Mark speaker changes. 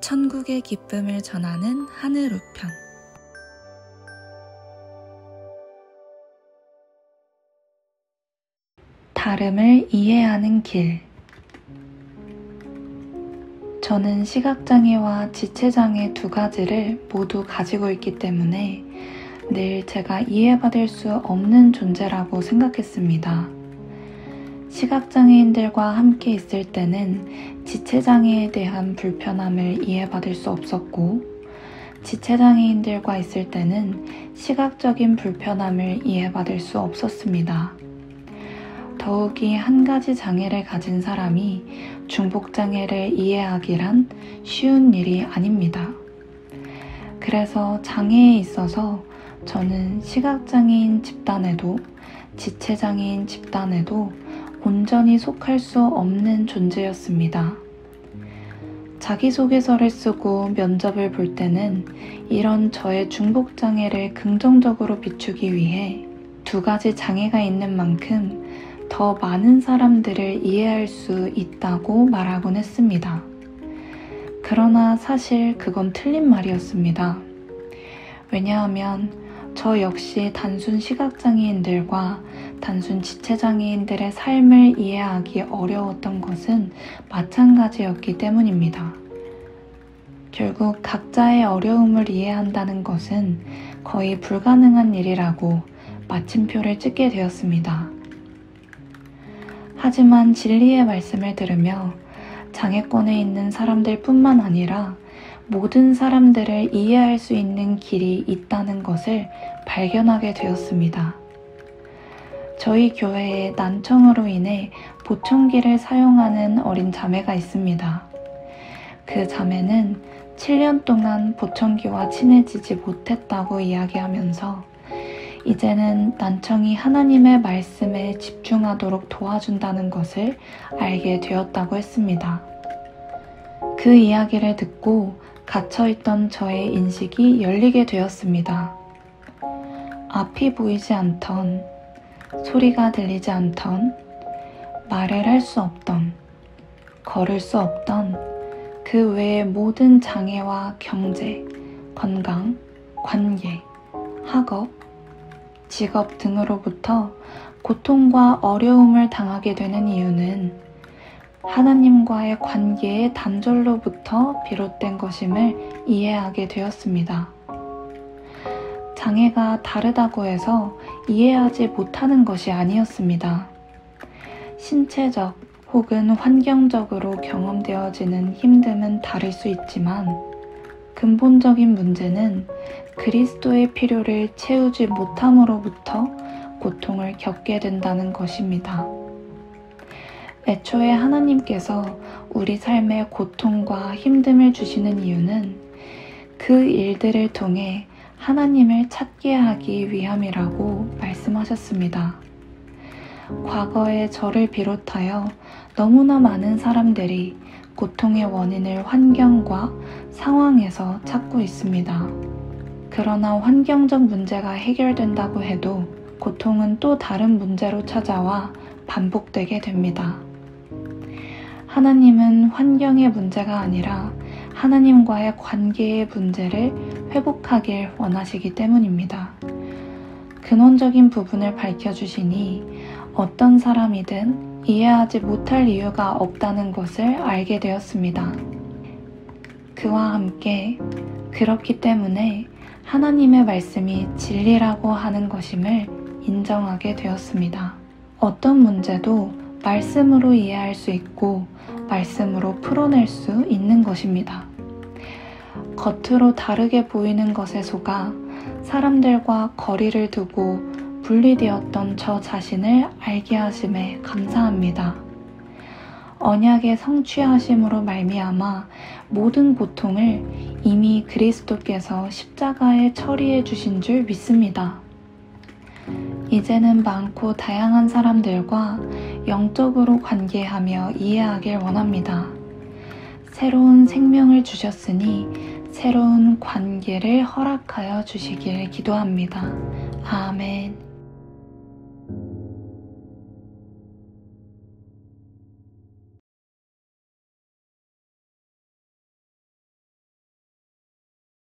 Speaker 1: 천국의 기쁨을 전하는 하늘 우편. 다름을 이해하는 길. 저는 시각장애와 지체장애 두 가지를 모두 가지고 있기 때문에 늘 제가 이해받을 수 없는 존재라고 생각했습니다. 시각장애인들과 함께 있을 때는 지체장애에 대한 불편함을 이해받을 수 없었고, 지체장애인들과 있을 때는 시각적인 불편함을 이해받을 수 없었습니다. 더욱이 한 가지 장애를 가진 사람이 중복장애를 이해하기란 쉬운 일이 아닙니다. 그래서 장애에 있어서 저는 시각장애인 집단에도 지체장애인 집단에도 온전히 속할 수 없는 존재였습니다. 자기소개서를 쓰고 면접을 볼 때는 이런 저의 중복장애를 긍정적으로 비추기 위해 두 가지 장애가 있는 만큼 더 많은 사람들을 이해할 수 있다고 말하곤 했습니다. 그러나 사실 그건 틀린 말이었습니다. 왜냐하면 저 역시 단순 시각장애인들과 단순 지체장애인들의 삶을 이해하기 어려웠던 것은 마찬가지였기 때문입니다. 결국 각자의 어려움을 이해한다는 것은 거의 불가능한 일이라고 마침표를 찍게 되었습니다. 하지만 진리의 말씀을 들으며 장애권에 있는 사람들 뿐만 아니라 모든 사람들을 이해할 수 있는 길이 있다는 것을 발견하게 되었습니다. 저희 교회에 난청으로 인해 보청기를 사용하는 어린 자매가 있습니다. 그 자매는 7년 동안 보청기와 친해지지 못했다고 이야기하면서 이제는 난청이 하나님의 말씀에 집중하도록 도와준다는 것을 알게 되었다고 했습니다. 그 이야기를 듣고 갇혀있던 저의 인식이 열리게 되었습니다. 앞이 보이지 않던, 소리가 들리지 않던, 말을 할 수 없던, 걸을 수 없던 그 외의 모든 장애와 경제, 건강, 관계, 학업, 직업 등으로부터 고통과 어려움을 당하게 되는 이유는 하나님과의 관계의 단절로부터 비롯된 것임을 이해하게 되었습니다. 장애가 다르다고 해서 이해하지 못하는 것이 아니었습니다. 신체적 혹은 환경적으로 경험되어지는 힘듦은 다를 수 있지만 근본적인 문제는 그리스도의 필요를 채우지 못함으로부터 고통을 겪게 된다는 것입니다. 애초에 하나님께서 우리 삶에 고통과 힘듦을 주시는 이유는 그 일들을 통해 하나님을 찾게 하기 위함이라고 말씀하셨습니다. 과거에 저를 비롯하여 너무나 많은 사람들이 고통의 원인을 환경과 상황에서 찾고 있습니다. 그러나 환경적 문제가 해결된다고 해도 고통은 또 다른 문제로 찾아와 반복되게 됩니다. 하나님은 환경의 문제가 아니라 하나님과의 관계의 문제를 회복하길 원하시기 때문입니다. 근원적인 부분을 밝혀주시니 어떤 사람이든 이해하지 못할 이유가 없다는 것을 알게 되었습니다. 그와 함께 그렇기 때문에 하나님의 말씀이 진리라고 하는 것임을 인정하게 되었습니다. 어떤 문제도 말씀으로 이해할 수 있고 말씀으로 풀어낼 수 있는 것입니다. 겉으로 다르게 보이는 것에 속아 사람들과 거리를 두고 분리되었던 저 자신을 알게 하심에 감사합니다. 언약의 성취하심으로 말미암아 모든 고통을 이미 그리스도께서 십자가에 처리해 주신 줄 믿습니다. 이제는 많고 다양한 사람들과 영적으로 관계하며 이해하길 원합니다. 새로운 생명을 주셨으니 새로운 관계를 허락하여 주시길 기도합니다. 아멘.